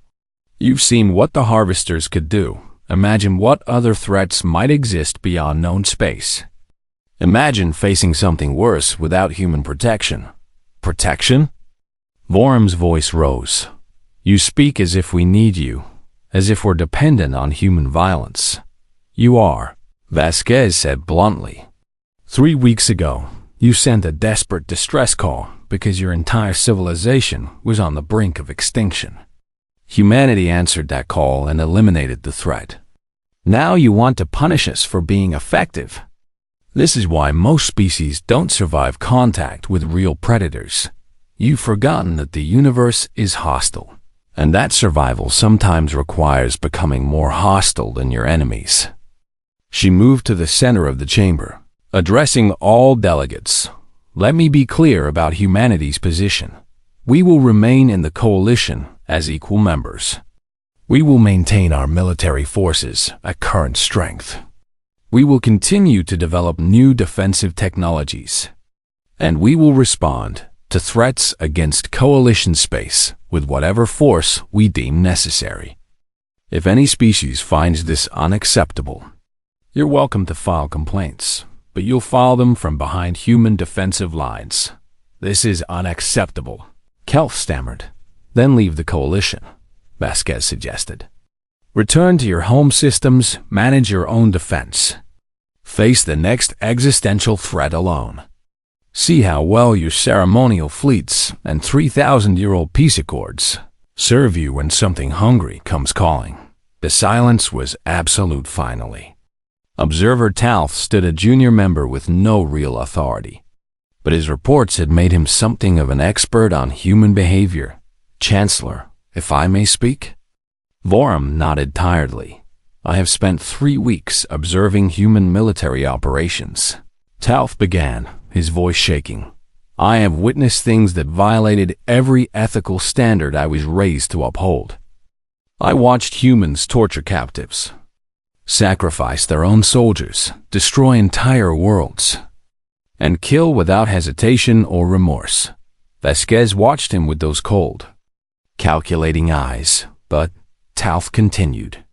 You've seen what the harvesters could do. Imagine what other threats might exist beyond known space. Imagine facing something worse without human protection. Protection? Vorum's voice rose. You speak as if we need you, as if we're dependent on human violence. You are, Vasquez said bluntly. 3 weeks ago, you sent a desperate distress call because your entire civilization was on the brink of extinction. Humanity answered that call and eliminated the threat. Now you want to punish us for being effective. This is why most species don't survive contact with real predators. You've forgotten that the universe is hostile, and that survival sometimes requires becoming more hostile than your enemies. She moved to the center of the chamber, addressing all delegates. Let me be clear about humanity's position. We will remain in the coalition as equal members. We will maintain our military forces at current strength. We will continue to develop new defensive technologies. And we will respond to threats against coalition space with whatever force we deem necessary. If any species finds this unacceptable, you're welcome to file complaints, but you'll file them from behind human defensive lines. This is unacceptable, Kelf stammered. Then leave the coalition, Vasquez suggested. Return to your home systems, manage your own defense. Face the next existential threat alone. See how well your ceremonial fleets and 3,000-year-old peace accords serve you when something hungry comes calling. The silence was absolute finally. Observer Talth stood a junior member with no real authority, but his reports had made him something of an expert on human behavior. Chancellor, if I may speak? Vorum nodded tiredly. I have spent 3 weeks observing human military operations. Talth began, his voice shaking. I have witnessed things that violated every ethical standard I was raised to uphold. I watched humans torture captives, sacrifice their own soldiers, destroy entire worlds, and kill without hesitation or remorse. Vasquez watched him with those cold, calculating eyes, but Talth continued.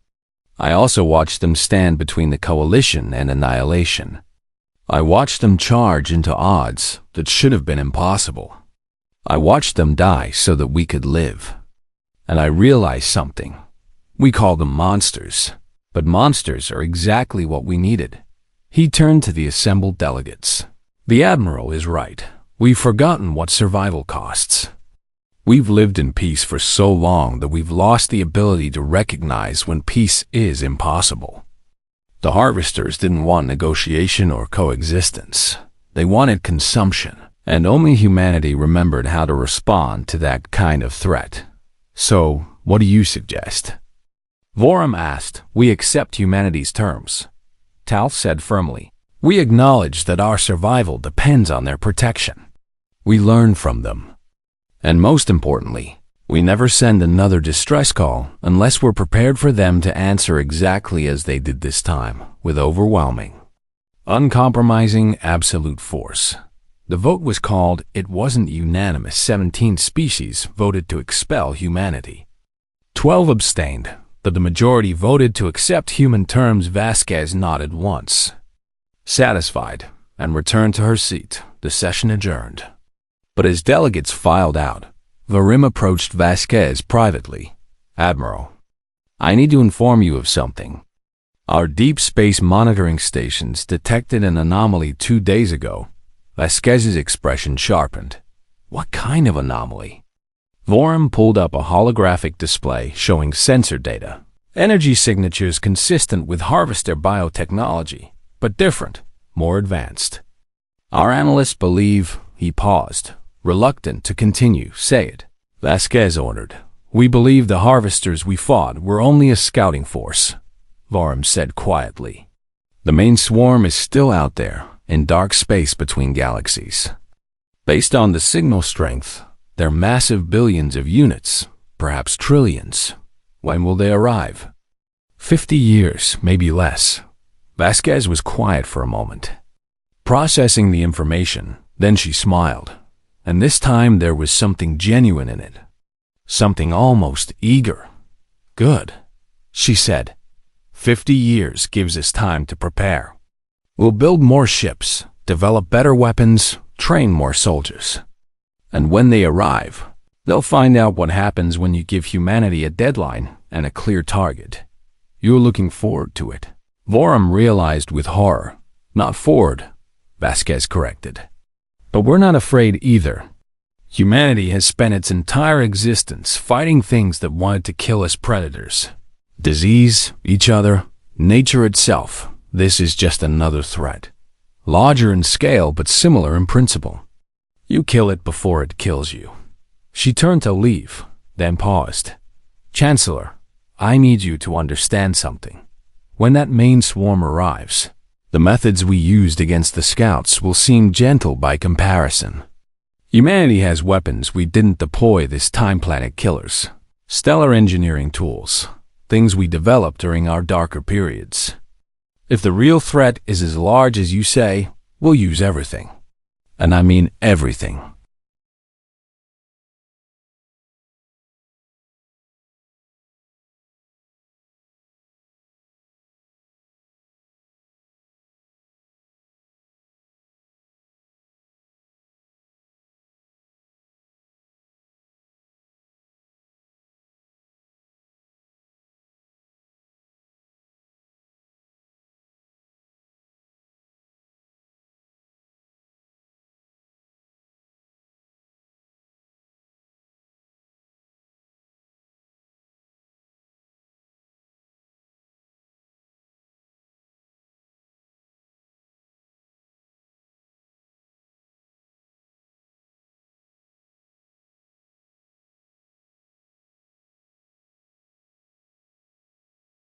I also watched them stand between the coalition and annihilation. I watched them charge into odds that should have been impossible. I watched them die so that we could live. And I realized something. We call them monsters, but monsters are exactly what we needed. He turned to the assembled delegates. The Admiral is right. We've forgotten what survival costs. We've lived in peace for so long that we've lost the ability to recognize when peace is impossible. The harvesters didn't want negotiation or coexistence. They wanted consumption, and only humanity remembered how to respond to that kind of threat. So, what do you suggest? Vorum asked. We accept humanity's terms. Talth said firmly. We acknowledge that our survival depends on their protection. We learn from them. And most importantly, we never send another distress call unless we're prepared for them to answer exactly as they did this time, with overwhelming, uncompromising absolute force. The vote was called. It wasn't unanimous. 17 species voted to expel humanity. 12 abstained, but the majority voted to accept human terms. Vasquez nodded once, satisfied, and returned to her seat. The session adjourned. But as delegates filed out, Vorum approached Vasquez privately. Admiral, I need to inform you of something. Our deep space monitoring stations detected an anomaly 2 days ago. Vasquez's expression sharpened. What kind of anomaly? Vorum pulled up a holographic display showing sensor data. Energy signatures consistent with Harvester biotechnology, but different, more advanced. Our analysts believe, he paused, reluctant to continue, say it. Vasquez ordered. We believe the Harvesters we fought were only a scouting force, Vorum said quietly. The main swarm is still out there, in dark space between galaxies. Based on the signal strength, they're massive billions of units, perhaps trillions. When will they arrive? 50 years, maybe less. Vasquez was quiet for a moment, processing the information. Then she smiled, and this time there was something genuine in it. Something almost eager. Good, she said. 50 years gives us time to prepare. We'll build more ships, develop better weapons, train more soldiers. And when they arrive, they'll find out what happens when you give humanity a deadline and a clear target. You're looking forward to it. Vorum realized with horror. Not forward, Vasquez corrected. But we're not afraid either. Humanity has spent its entire existence fighting things that wanted to kill us predators. Disease, each other, nature itself. This is just another threat. Larger in scale but similar in principle. You kill it before it kills you. She turned to leave, then paused. Chancellor, I need you to understand something. When that main swarm arrives, the methods we used against the scouts will seem gentle by comparison. Humanity has weapons we didn't deploy this time planet killers. Stellar engineering tools, things we developed during our darker periods. If the real threat is as large as you say, we'll use everything. And I mean everything.